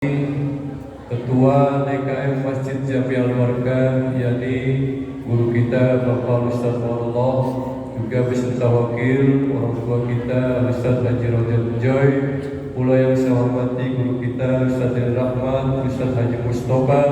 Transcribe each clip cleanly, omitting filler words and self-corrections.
Ketua DKM Masjid Jami Al-Barkah, yakni guru kita Bapak Ustaz Maulullah, juga beserta wakil orang tua kita Ustaz Haji Rojat Joy, pula yang saya hormati guru kita Ustaz Rahman, Ustaz Haji Mustafa,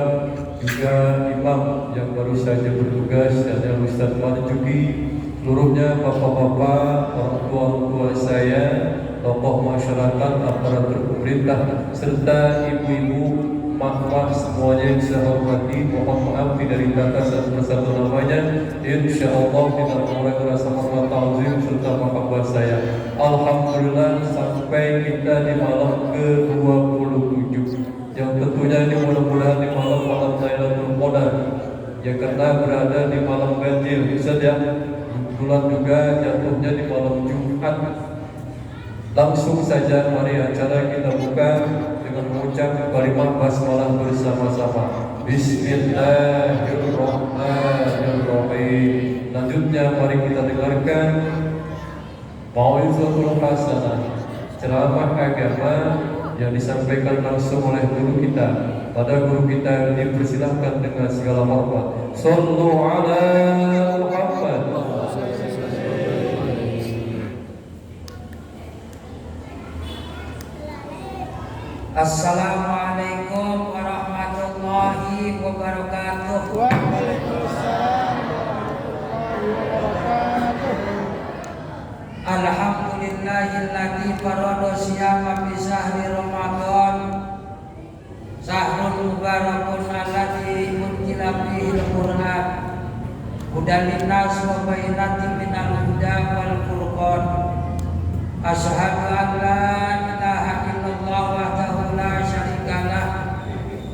juga imam yang baru saja bertugas adalah Ustaz Marjuki, seluruhnya bapak-bapak, orang tua saya, tokoh masyarakat, aparatur pemerintah, serta ibu-ibu, mak-mak semuanya yang saya hormati. Mohon maaf tidak dikata satu persatu namanya. Insyaallah kita mulai rasa hormat ta'zim serta mahabbah saya. Alhamdulillah sampai kita di malam ke-27, yang tentunya ini mudah-mudahan di malam Lailatul Qadar, ya karena berada di malam ganjil saja. Kebetulan juga jatuhnya di malam Jumat. Langsung saja mari acara kita buka dengan mengucap kalimat basmalah bersama-sama. Bismillahirrahmanirrahim. Lanjutnya mari kita dengarkan mau'izatul hasanah, ceramah agama yang disampaikan langsung oleh guru kita. Pada guru kita dipersilahkan dengan segala hormat. Shallu ala Muhammad. Assalamualaikum warahmatullahi wabarakatuh. Waalaikumsalam warahmatullahi wabarakatuh. Alhamdulillahilladzi farada siyama fi syahri Ramadan, syahrul mubarakun alladzi unzila fihi al-Qur'an, hudan linnas wa bayyinatin minal huda wal furqan. Asyhadu an la ilaha illallah wahdahu la syarikalah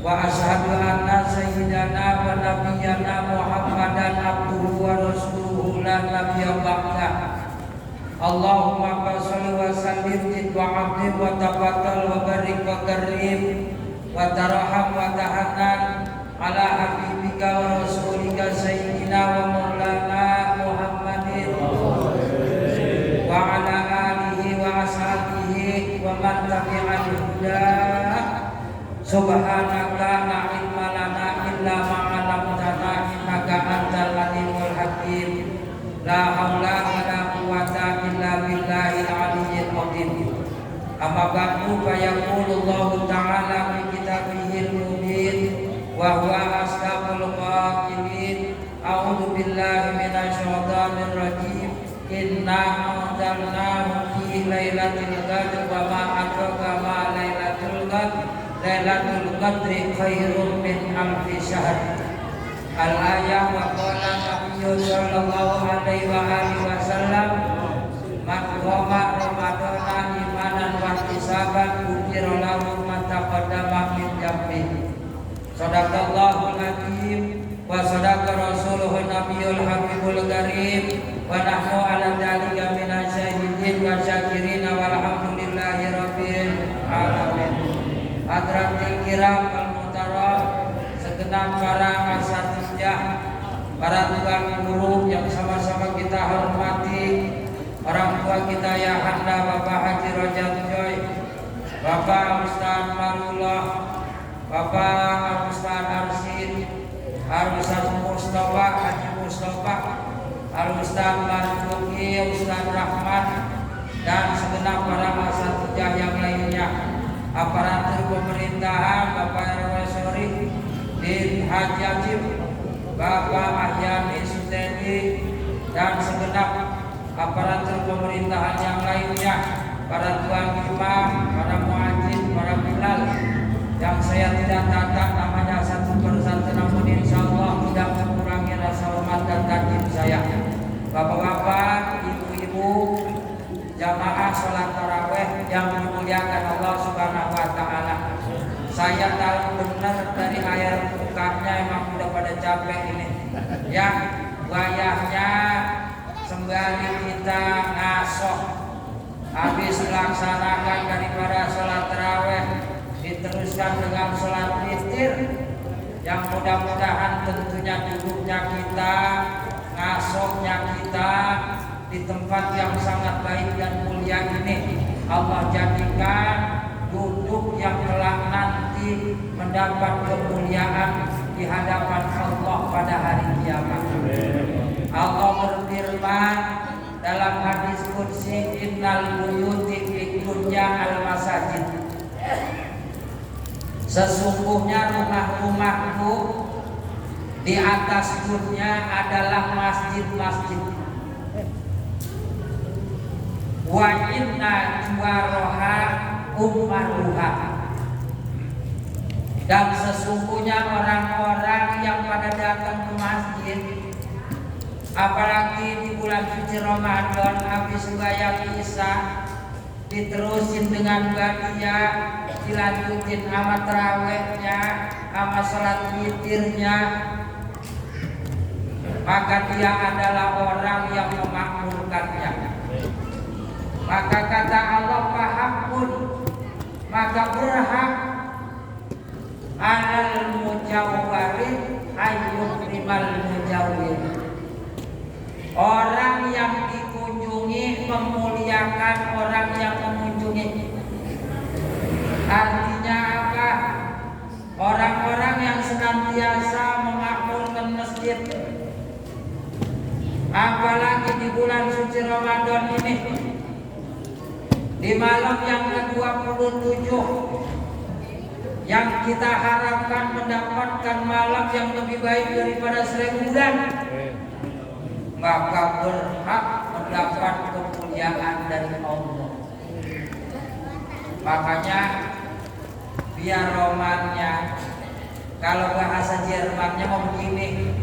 wa asyhadu anna sayyidana wa nabiyyana Muhammadan abduhu wa rasuluhu la nabiyya ba'dah. Allahumma shalli wa sallim wa abdi wa tabatal wa barik wa karim wa tarham wa tahannan ala habibika wa rasulika sayyidina wa maulana Muhammadin wa ala alihi wa ashabihi wa man tabi'al huda. Subhanaka la ilma lana illa ma 'allamtana innaka antal alimul hakim. La haula wa la quwwata illa billahil aliyyil azim. Amma ba'du fa yaqulullahu ta'ala fi kitabihil mubin wa huwa asdaqul qa'ilin. A'udzu billahi minasy syaithanir rajim. Inna anzalnahu fi lailatul qadr wa ma adraka ma lailatul qadr. Lailatul qadri khairum min alfi syahr. Al-ayah wa qala Nabi sallallahu alaihi wa alihi wasallam, man qama ramadana imanan wa ihtisaban ghufira lahu ma taqaddama min dhanbihi. Shadaqallahul azim wa sadaqa rasuluhun nabiyul habibul karim wa nahnu ala dzalika minasyahidin wa syakirin walhamdulillahi rabbil alamin. Hadratil kiram wal muhtaram, segenap para asatidjah, para tukang guru yang sama-sama kita hormati, orang tua kita ya Anda Bapak Haji Rojat Joy, Bapak Ustaz Marullah, Bapak Ustaz Arsid, Ustaz Mustafa, Haji Mustafa, Ustaz Marjuki, Ustaz Rahman, dan segenap para asatidjah yang lainnya, aparatur pemerintahan, Bapak RW Sori, Din Haji Ajib, Bapak Ahyani Sutedi, dan segenap aparatur pemerintahan yang lainnya, para tuan imam, para muadzin, para bilal, yang saya tidak tata namanya satu persatu, namun insyaallah tidak mengurangi rasa hormat dan takdim saya. Bapak-bapak, ibu-ibu, jamaah sholat taraweh yang dimuliakan Allah Subhanahu wa ta'ala. Saya tahu benar dari air mukanya emang udah pada capek ini. Ya, wayahnya sembari kita ngasoh, habis melaksanakan daripada sholat taraweh, diteruskan dengan sholat witir, yang mudah-mudahan tentunya duduknya kita, ngasohnya kita di tempat yang sangat baik dan mulia ini Allah jadikan duduk yang kelak nanti mendapat kemuliaan di hadapan Allah pada hari kiamat. Allah berfirman dalam hadis qudsi, innal buyuti fid dunya al masajid. Sesungguhnya rumah-rumahku di atas dunia adalah masjid-masjid. Wa inna juwaroha ummaruha. Dan sesungguhnya orang-orang yang pada datang ke masjid, apalagi di bulan suci Ramadan, habis sembahyang Isya diterusin dengan baqiyah, dilanjutin sama tarawihnya, sama salat witirnya, maka dia adalah orang yang memakmurkannya. Maka kata Allah, fahaqqun, maka berhak alal mujawwari ayyukrimal mujawwir. Orang yang dikunjungi memuliakan orang yang mengunjungi. Artinya apa? Orang-orang yang senantiasa memakmurkan masjid, apalagi di bulan suci Ramadan ini, di malam yang ke-27, yang kita harapkan mendapatkan malam yang lebih baik daripada 1000 bulan, maka berhak mendapat kemuliaan dari Allah. Makanya biar romannya, kalau bahasa Jermannya mau begini,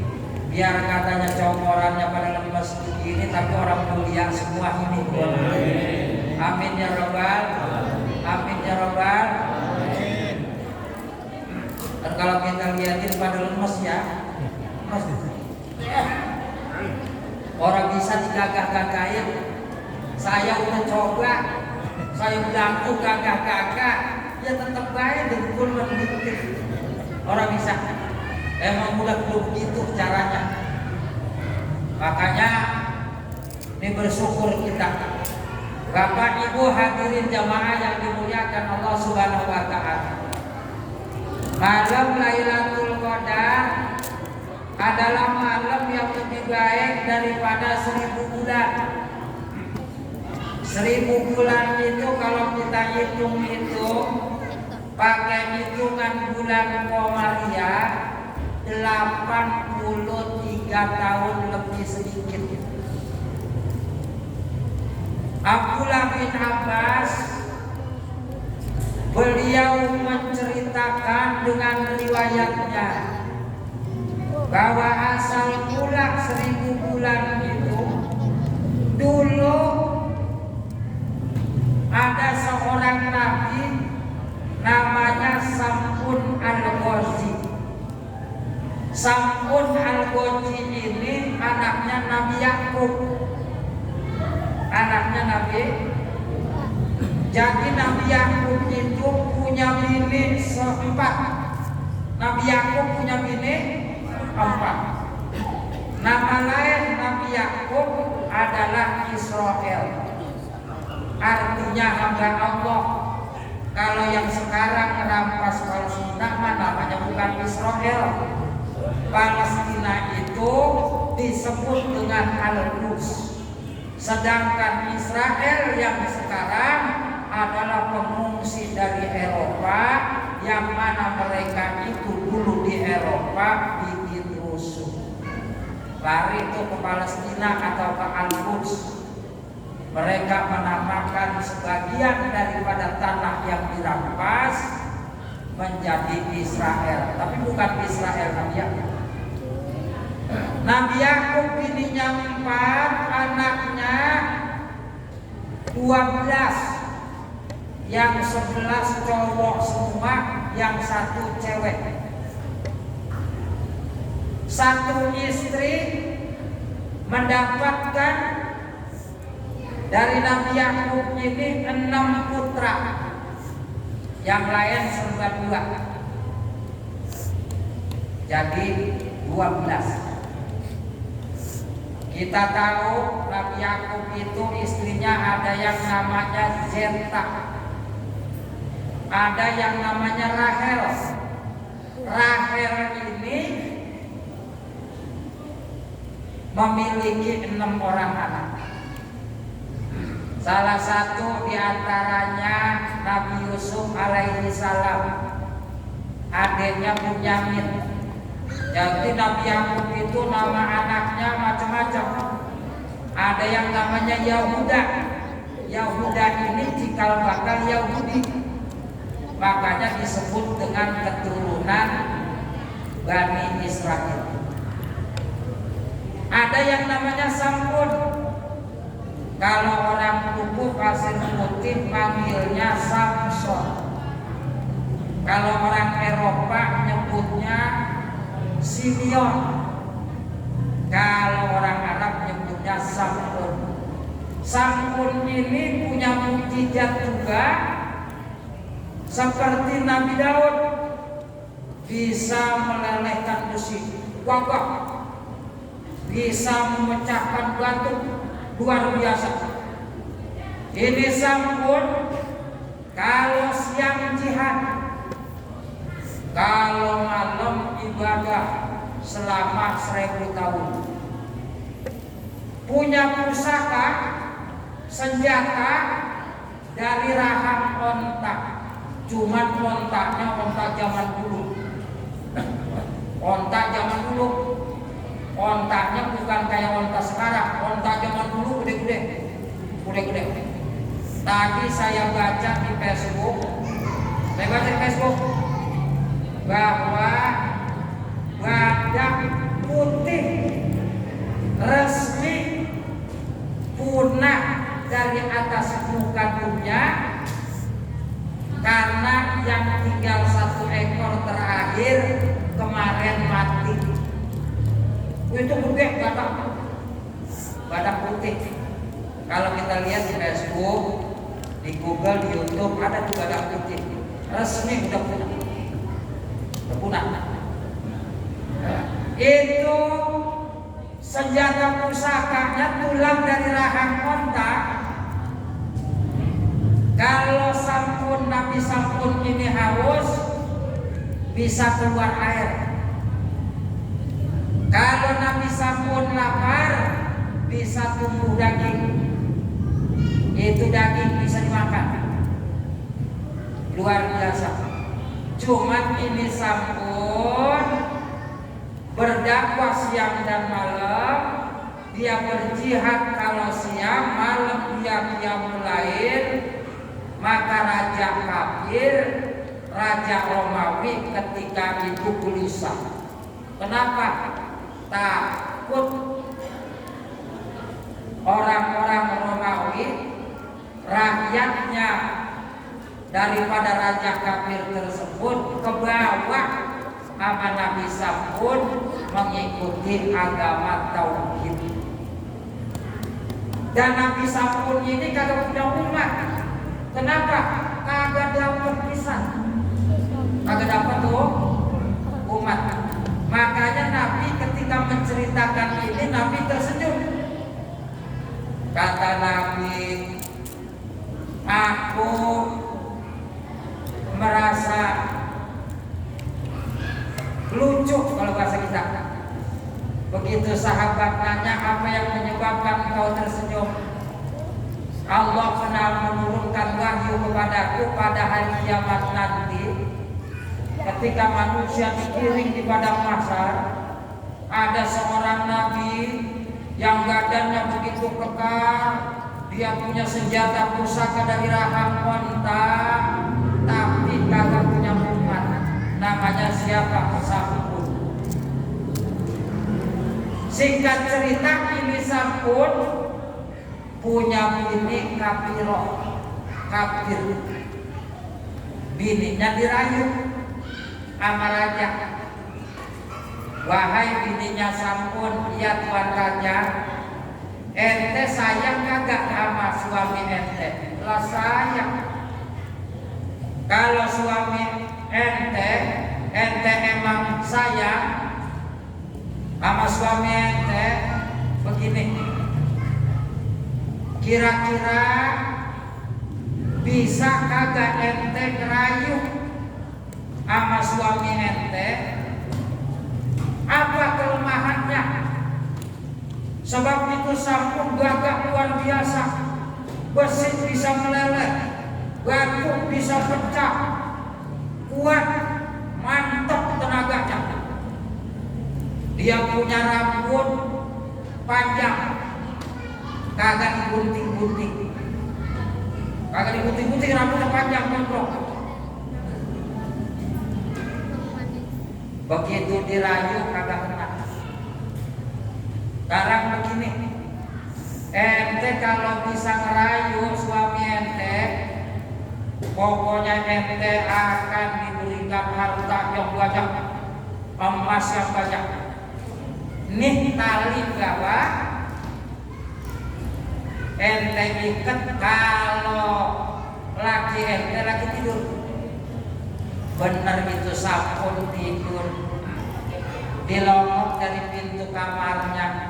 biar katanya comorannya pada lemes begini, tapi orang mulia semua ini. Amin ya robbal, amin ya robbal. Dan kalau kita lihatin pada lemes ya, orang bisa digagah-gagahin. Saya udah coba, saya udah aku gagah-gagah, ya tetap baik dengkul dikit. Orang bisa, emang udah begitu caranya. Makanya ini bersyukur kita, Bapak Ibu hadirin jamaah yang dimuliakan Allah Subhanahu wa taala. Malam Lailatul Qadar adalah malam yang lebih baik daripada 1000 bulan. 1000 bulan itu kalau kita hitung itu pakai hitungan bulan Komariah 83 tahun lebih sedikit. Abdullah bin Abbas, beliau menceritakan dengan riwayatnya bahwa asal mula 1000 bulan itu dulu ada seorang nabi namanya Sam'un al-Ghazi. Sam'un al-Ghazi ini anaknya Nabi Yakub. Anaknya Nabi. Jadi Nabi Yakub itu punya bini 4. Nabi Yakub punya bini 4. Nama lain Nabi Yakub adalah Israel. Artinya hamba Allah. Kalau yang sekarang merampas Palestina namanya bukan Israel. Palestina itu disebut dengan Al-Quds. Sedangkan Israel yang sekarang adalah pengungsi dari Eropa, yang mana mereka itu dulu di Eropa bikin rusuh, lari itu ke Palestina atau ke Al-Quds. Mereka menamakan sebagian daripada tanah yang dirampas menjadi Israel, tapi bukan Israel Nabi Yakub. Nabi Yakub bininya 4, anaknya 12, yang 11 cowok semua, yang 1 cewek. 1 istri mendapatkan dari Nabi Yakub ini 6 putra, yang lain serba 2, jadi 12. Kita tahu Nabi Yakub itu istrinya ada yang namanya Zeta, ada yang namanya Rahel. Rahel ini memiliki 6 orang anak. Salah satu diantaranya Nabi Yusuf alaihi salam, adiknya Bunyamin. Jadi Nabi Yakub itu nama anaknya macam-macam. Ada yang namanya Yahuda. Yahuda ini cikal bakal Yahudi, makanya disebut dengan keturunan Bani Israel. Ada yang namanya Samsun. Kalau orang kuku pasir putih panggilnya Samson. Kalau orang Eropa nyebutnya Simeon. Kalau orang Arab nyebutnya Samsun. Samsun ini punya mukjizat juga seperti Nabi Daud, bisa melelehkan besi, gagah, bisa memecahkan batu, luar biasa. Ini Samsun kalau siang jihad, kalau malam ibadah selama 1000 tahun. Punya pusaka, senjata dari rahang onta. Cuman ontaknya onta zaman dulu. Onta zaman dulu. Ontaknya bukan kayak onta sekarang. Onta zaman dulu gede-gede. Gede-gede. Tadi saya baca di Facebook. Bahwa badak putih resmi punah dari atas muka dunia karena yang tinggal 1 ekor terakhir kemarin mati. Itu gede badak putih. Kalau kita lihat di Facebook, di Google, di YouTube ada tuh badak putih resmi udah punah. Itu senjata pusakanya tulang dari rahang onta. Kalau Nabi Samsun ini haus, bisa keluar air. Kalau Nabi Samsun lapar, bisa tumbuh daging. Itu daging bisa dimakan. Luar biasa. Cuman ini Samsun berdakwah siang dan malam. Dia berjihad kalau siang, malam dia qiyamul lail. Maka raja kafir, raja Romawi ketika itu gelisah. Kenapa? Takut orang-orang Romawi, rakyatnya daripada raja kafir tersebut kebawa sama Nabi Samsun mengikuti agama tauhid. Dan Nabi Samsun ini kagak punya umat. Kenapa? Kagak dapat pisan. Kagak dapat tuh umat. Makanya Nabi ketika menceritakan ini, Nabi tersenyum. Kata Nabi, aku merasa lucu kalau bahasa kita. Begitu sahabat nanya apa yang menyebabkan kau tersenyum, Allah pernah menurunkan wahyu kepadaku pada hari kiamat nanti, ketika manusia digiring di padang mahsyar, ada seorang nabi yang badannya begitu kekar, dia punya senjata pusaka dari rahang onta, tapi kagak punya umat. Namanya siapa? Samsun. Singkat cerita, ini Samsun punya bini kafir. Bininya dirayu sama raja. Wahai bininya Samsun, ya tuan raja, ente sayang kagak sama suami ente? Lah sayang. Kalau suami ente emang sayang sama suami ente, begini, kira-kira bisa kagak ente ngerayu sama suami ente? Apa kelemahannya? Sebab itu sampun gagah luar biasa, besi bisa meleleh, batu bisa pecah, kuat, mantap tenaganya. Dia punya rambut panjang, kagak digunting-gunting, rambutnya panjang gondrong. Begitu dirayu kagak kena. Sekarang begini, ente kalau bisa ngerayu suami ente, pokoknya ente akan diberikan harta yang banyak, emas yang banyak. Nih tali bawah ente ikat kalau laki ente lagi tidur. Bener itu sampun tidur, dilongok dari pintu kamarnya.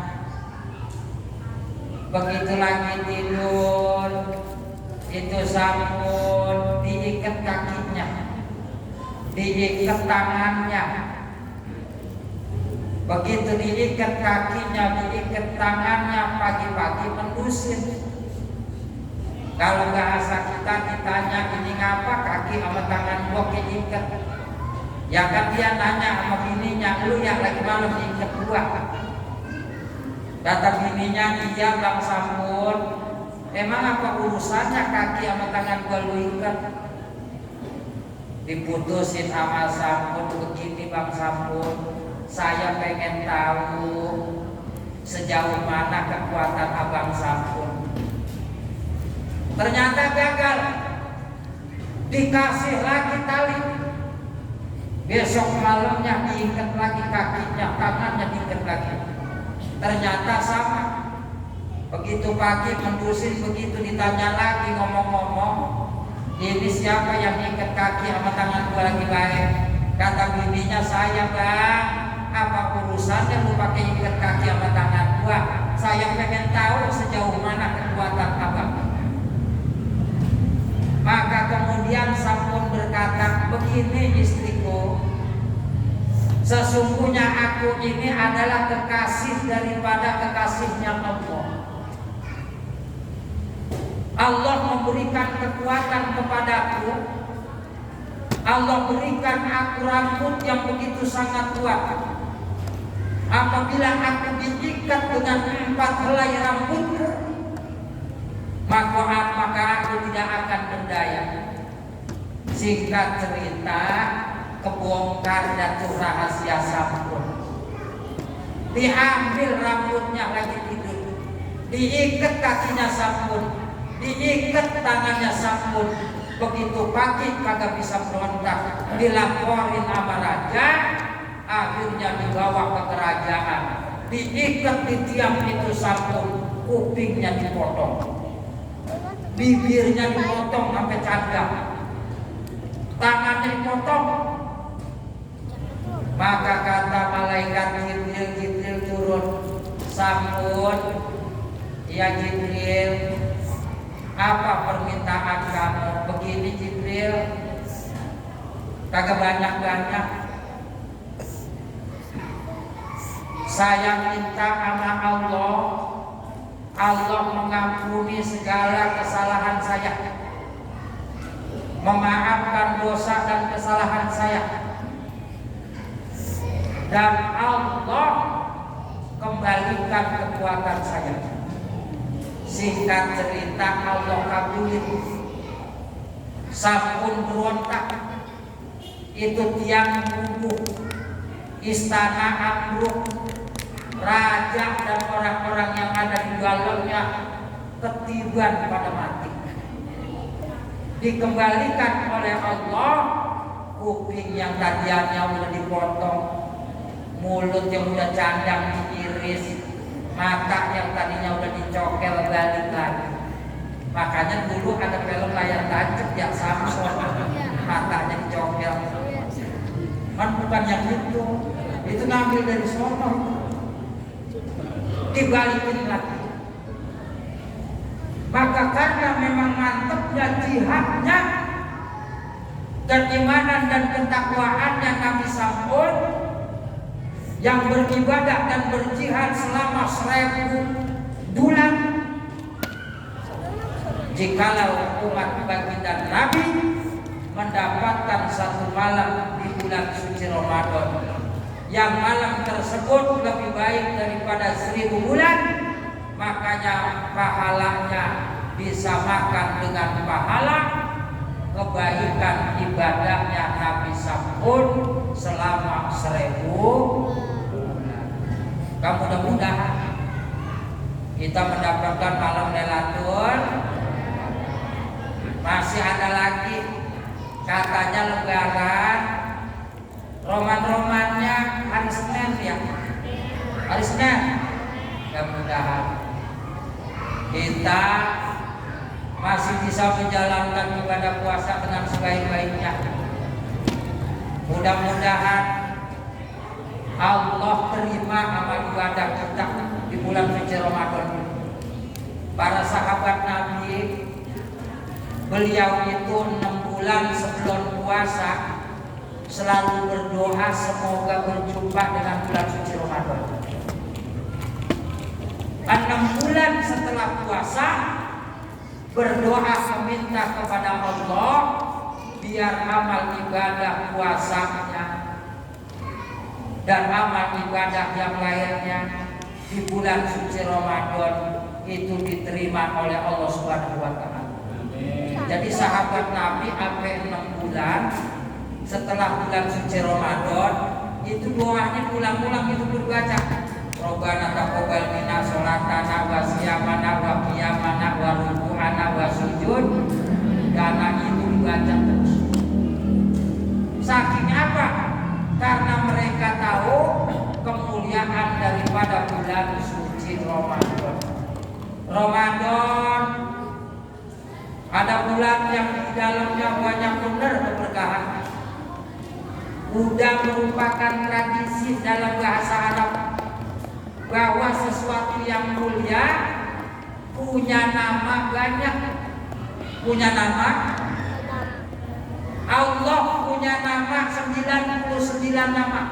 Begitu lagi tidur, itu sampun diikat kakinya, diikat tangannya. Begitu diikat kakinya, diikat tangannya, pagi-pagi mendusin. Kalau bahasa kita ditanya ini ngapa kaki sama tangan gua keikat, ya kan dia nanya sama bininya, lu ya lagi malam diikat gua. Kata bininya, iya bang sampun, emang apa urusannya kaki sama tangan gua lu ikat? Diputusin sama sampun, begini bang sampun, saya pengen tahu sejauh mana kekuatan abang sampun. Ternyata gagal, dikasih lagi tali. Besok malamnya diikat lagi kakinya, tangannya diikat lagi. Ternyata sama. Begitu pagi mendusin, begitu ditanya lagi ngomong-ngomong, ini siapa yang ikat kaki sama tangan gua lagi baik? Kata bininya, saya bang. Apa urusannya lu pakai ikat kaki sama tangan gua? Saya pengen tahu sejauh mana kekuatan abang. Maka kemudian sampun berkata, begini istriku, sesungguhnya aku ini adalah kekasih daripada kekasihnya Allah. Allah memberikan kekuatan kepadaku. Allah berikan aku rambut yang begitu sangat kuat. Apabila aku diikat dengan 4 helai rambutku, maka aku tidak akan berdaya. Singkat cerita, kebongkar jatuh rahasia sampun. Diambil rambutnya lagi tidur, diikat kakinya sampun, diikat tangannya sampun. Begitu pagi kagak bisa berontak, dilaporin sama raja, akhirnya dibawa ke kerajaan, diikat di tiang itu sampun, kupingnya dipotong, bibirnya dipotong sampai cadang, tangannya dipotong. Maka kata malaikat Jibril turun, sampun, ya Jibril, apa permintaan kamu? Begini Jibril, kagak banyak-banyak. Saya minta sama Allah, Allah mengampuni segala kesalahan saya, memaafkan dosa dan kesalahan saya, dan Allah kembalikan kekuatan saya. Singkat cerita, Allah kabulin. Sampun berontak, itu tiang rubuh, istana ambruk, raja dan orang-orang yang ada di dalamnya ketiban pada mati. Dikembalikan oleh Allah kuping yang tadinya udah dipotong, mulut yang udah candang diiris, mata yang tadinya udah dicokel balik lagi. Makanya dulu ada film layar tancap yang Samson, matanya dicokel. Kan bukan yang itu ngambil dari sono, dibalikin lagi. Maka karena memang mantapnya jihadnya, keimanan dan ketakwaannya Nabi Sampun yang beribadah dan berjihad selama 1000 bulan. Jikalau umat baginda Nabi mendapatkan satu malam di bulan suci Ramadan, yang malam tersebut lebih baik daripada 1000 bulan, makanya pahalanya disamakan dengan pahala kebaikan ibadahnya Nabi Sampun selama 1000 bulan. Mudah-mudahan kita mendapatkan malam Lailatul. Masih ada lagi katanya lebaran, roman-romannya hari Senin ya, hari Senin. Mudah-mudahan kita masih bisa menjalankan ibadah puasa dengan sebaik-baiknya. Mudah-mudahan Allah terima amal ibadah kita di bulan suci Ramadan. Para sahabat Nabi, beliau itu 6 bulan sebelum puasa selalu berdoa semoga berjumpa dengan bulan suci Ramadan. 6 bulan setelah puasa berdoa meminta kepada Allah biar amal ibadah puasanya dan amal ibadah yang lainnya di bulan suci Ramadan itu diterima oleh Allah Subhanahu wa taala. Jadi sahabat Nabi sampai 6 bulan setelah bulan suci Ramadan itu doanya ulang-ulang itu berbaca. Robbana taqabbal minna sholatana wa siyamana wa qiyamana wa ruku'ana wa sujud. Karena itu dibaca terus. Saking apa? Karena mereka tahu kemuliaan daripada bulan suci Ramadan. Ramadan ada bulan yang di dalamnya banyak benar keberkahan. Udah merupakan tradisi dalam bahasa Arab bahwa sesuatu yang mulia punya nama banyak. Punya nama, Allah punya nama 99 nama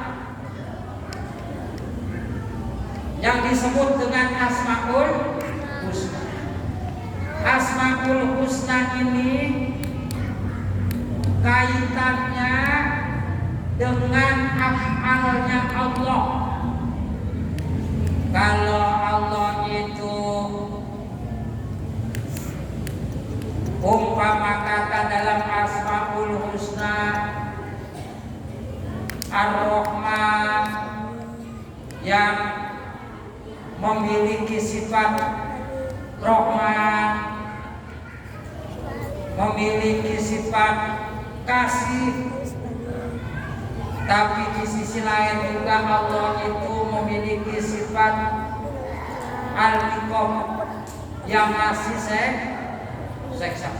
yang disebut dengan Asmaul Husna. Asmaul Husna ini kaitannya dengan af'alnya Allah. Kalau Allah itu umpama kata dalam Asmaul Husna Ar-Rahman yang memiliki sifat Rahman, memiliki sifat kasih, tapi di sisi lain juga Allah itu memiliki sifat Al-Iqam yang masih seksa.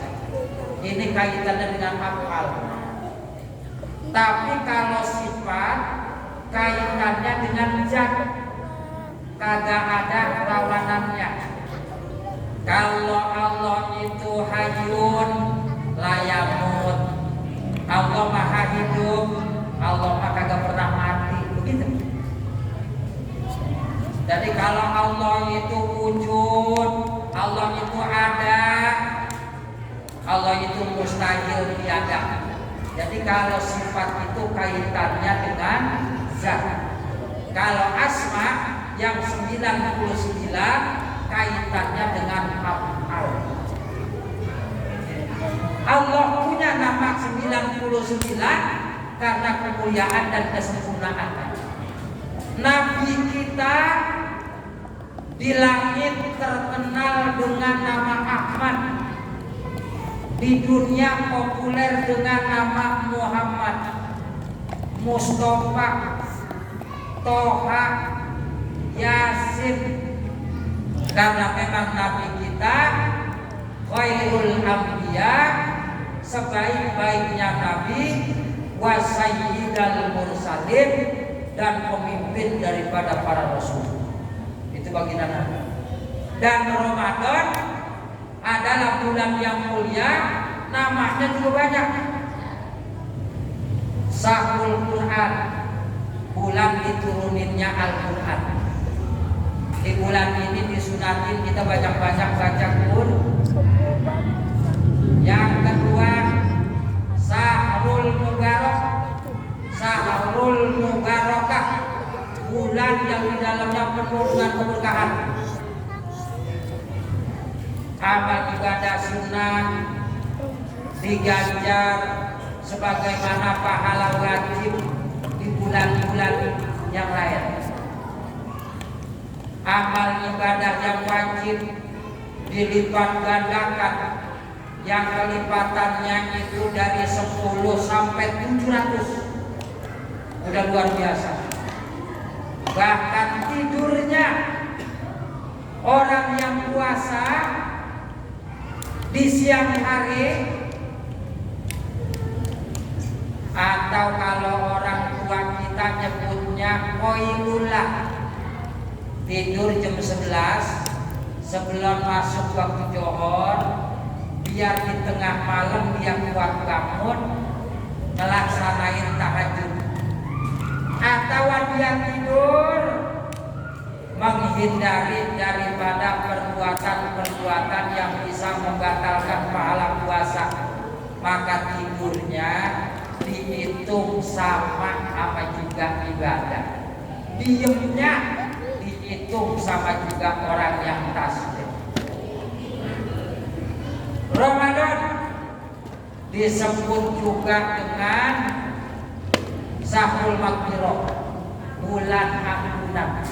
Ini kaitannya dengan af'al. Tapi kalau sifat kaitannya dengan zat, kagak ada lawanannya. Kalau Allah itu hayyun la yamut, Allah maha hidup, Allah mah kagak pernah mati, begitu. Jadi kalau Allah itu wujud, Allah itu ada, Allah itu mustahil tiada. Jadi kalau sifat itu kaitannya dengan zat. Kalau asma yang 99 kaitannya dengan af'al. Allah punya nama 99 karena kemuliaan dan kesempurnaan. Nabi kita di langit terkenal dengan nama Ahmad, di dunia populer dengan nama Muhammad, Mustafa, Toha, Yasin. Karena memang Nabi kita khairul anbiya, sebaik-baiknya Nabi, wa sayyidal mursalin, dan pemimpin daripada para rasul. Itu baginda Nabi. Dan Ramadan adalah bulan yang mulia, namanya juga banyak. Syahrul Quran, bulan dituruninnya Al-Quran. Di bulan ini disunatin kita banyak-banyak baca Quran. Yang kedua, Syahrul Mubarak, Syahrul Mubarakah, bulan yang di dalamnya penuh dengan keberkahan. Amal ibadah sunnah diganjar sebagaimana pahala wajib di bulan-bulan yang lain. Amal ibadah yang wajib dilipat gandakan, yang kelipatannya itu dari 10 sampai 700. Udah luar biasa. Bahkan tidurnya orang yang puasa di siang hari, atau kalau orang tua kita nyebutnya koilulah, tidur jam 11 sebelum masuk waktu johor, biar di tengah malam dia kuat bangun melaksanain tahajud. Atau dia tidur menghindari daripada perbuatan-perbuatan yang bisa membatalkan pahala puasa, maka tidurnya dihitung sama juga ibadah. Diemnya dihitung sama juga orang yang tasbih. Ramadan disebut juga dengan Syahrul Maghfirah, bulan ampunan.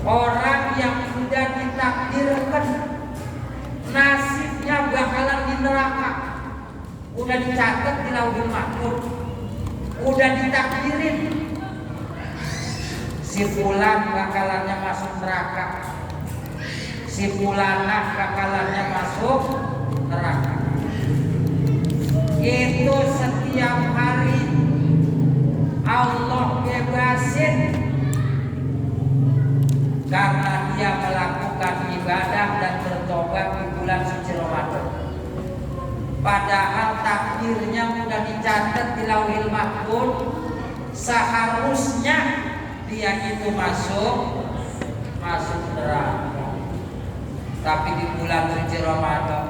Orang yang sudah ditakdirkan nasibnya bakalan di neraka, udah dicatat di Lauhul Mahfuz, udah ditakdirin si fulan bakalannya masuk neraka, si fulanah bakalannya masuk neraka. Itu setiap hari Allah bebasin karena dia melakukan ibadah dan bertobat di bulan suci Ramadan. Padahal takdirnya sudah dicatat di Lauhul Mahfuz, seharusnya dia itu masuk neraka. Tapi di bulan suci Ramadan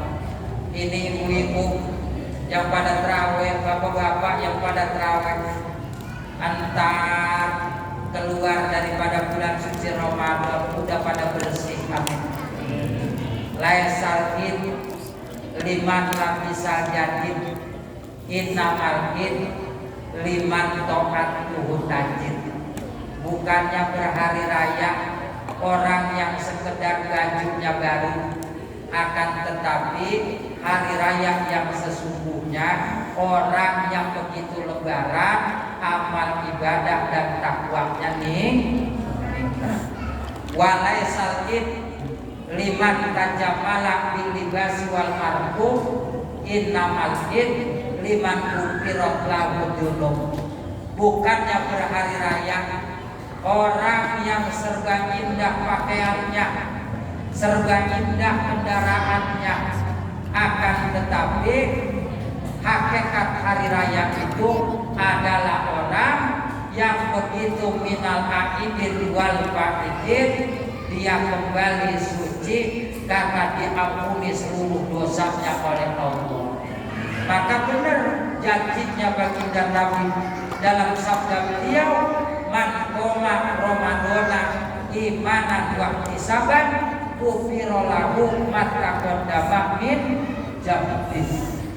ini ibu-ibu yang pada terawih, bapak-bapak yang pada terawih, antar keluar daripada bulan suci Ramadan udah pada bersih, amin. Laisal id liman lapisal jadid innamal id liman to'atuhu tajid. Bukannya berhari raya orang yang sekedar bajunya baru, akan tetapi hari raya yang sesungguhnya orang yang begitu lebaran, amal ibadah dan takwanya walaisal id liman tajamala bil libasi wal marhum innamal id liman kufirat lahu junub. Bukannya berhari raya orang yang serba indah pakaiannya, serba indah kendaraannya, akan tetapi hakikat hari raya itu adalah orang yang begitu minal aidin wal faidin, dia kembali suci karena diampuni seluruh dosanya oleh Allah. Maka benar janjinya baginda Nabi dalam sabda beliau, man qoma ramadhana imanan wa ihtisaban ghufira lahu ma taqaddama min dzambi.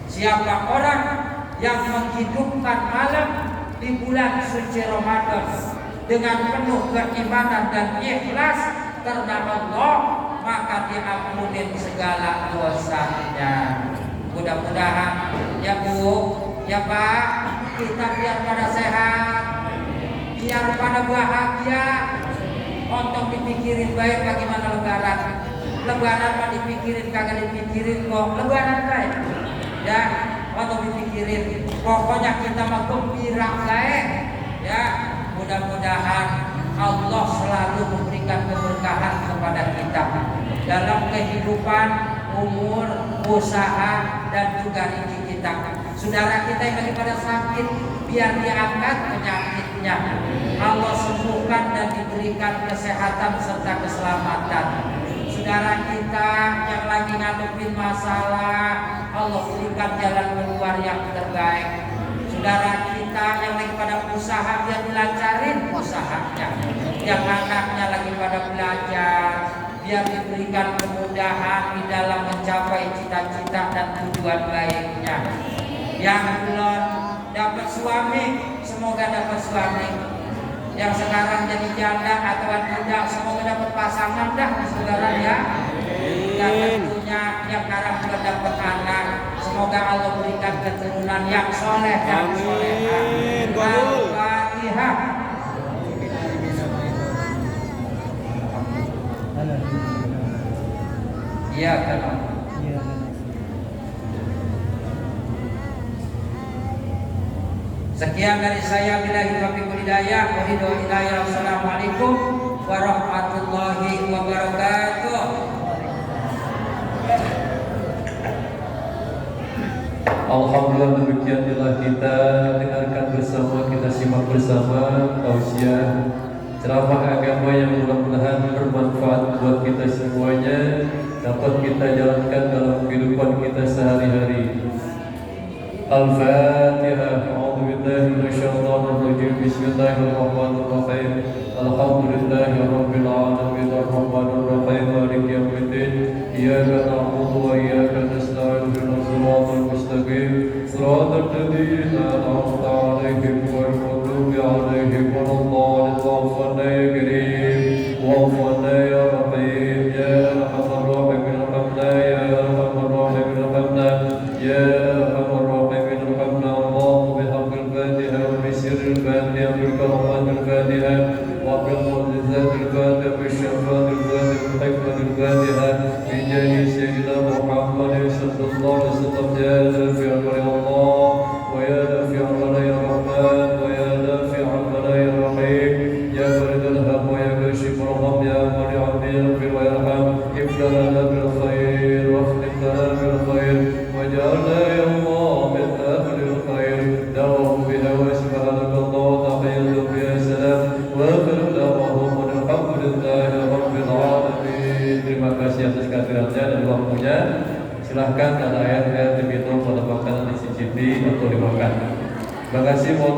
Siapa orang yang menghidupkan malam di bulan suci Ramadan dengan penuh keimanan dan ikhlas karena Allah, maka diampuni segala dosanya. Mudah-mudahan ya Bu, ya Pak, kita biar pada sehat, biar pada bahagia. Untuk dipikirin baik bagaimana lebaran. Lebaran mah dipikirin kagak dipikirin kok. Lebaran baik. Ya, untuk dipikirin. Pokoknya kita mah gembira baik. Ya, mudah-mudahan Allah selalu memberikan keberkahan kepada kita dalam kehidupan kehidupan, umur, usaha, dan juga rezeki kita. Saudara kita yang lagi pada sakit, biar diangkat penyakitnya, Allah sembuhkan dan diberikan kesehatan serta keselamatan. Saudara kita yang lagi ngadepin masalah, Allah berikan jalan keluar yang terbaik. Saudara kita yang lagi pada usaha, biar dilancarin usahanya. Yang anaknya lagi pada belajar, biar diberikan kemudahan di dalam mencapai cita-cita dan tujuan baiknya. Yang belum dapat suami, semoga dapat suami. Yang sekarang jadi janda atau muda, semoga dapat pasangan dah, saudara ya. Dan tentunya yang sekarang sudah dapat anak, semoga Allah berikan keturunan yang soleh dan solehah. Al-Fatihah. Iya kan? Sekian dari saya, billahi taufiq wal hidayah, wa hidayah. Assalamualaikum warahmatullahi wabarakatuh. Alhamdulillah, demikian telah kita dengarkan bersama, kita simak bersama tausiah ceramah agama yang mudah-mudahan bermanfaat buat kita semuanya, dapat kita jalankan dalam kehidupan kita sehari-hari. Al-Fatihah. A'udzu billahi minasyaitonir rajim. Bismillahirrahmanirrahim. Alhamdulillahirabbil alamin arrahmanir rahim maliki yaumiddin. Iyyaka na'budu wa iyyaka nasta'in. Ihdinas siratal mustaqim. Shiratal ladzina an'amta 'alaihim ghairil maghdubi 'alaihim waladdallin. Wa'afna ya karim, wa'afna ya rahim, ya arhamar rahimin, arhamna ya arhamar rahimin, arhamna ya arhamar rahimin, arhamna Allah bihaqqil Fatiha wa bisirril Fatiha bil karamatil Fatiha wa bil mu'jizatil Fatiha bi syafatil Fatiha bi hikmatil Fatiha bi jahi sayyidina Muhammad sallallahu alaihi wasallam. Ya Nafi Allah wa ya Nafi Allah ya Rahman wa ya Nafi Allah ya Rahim, ya Faridul Ham wa ya Kashif Raham, ya Mali Abdil Fir wa Yarham, ibdalana bil khair wa akhlifna bil khair wa ja'alna ya Allah min ahlil khair. Dawam biha wa subhanakallah wa tahiyyatu biha salam wa akhiru da'wahum alhamdulillahi rabbil alamin. Terima kasih atas kehadirannya dan waktunya. Silahkan ada ayat-ayat diminum pada makanan dicicipi atau dimakan. Terima kasih, mohon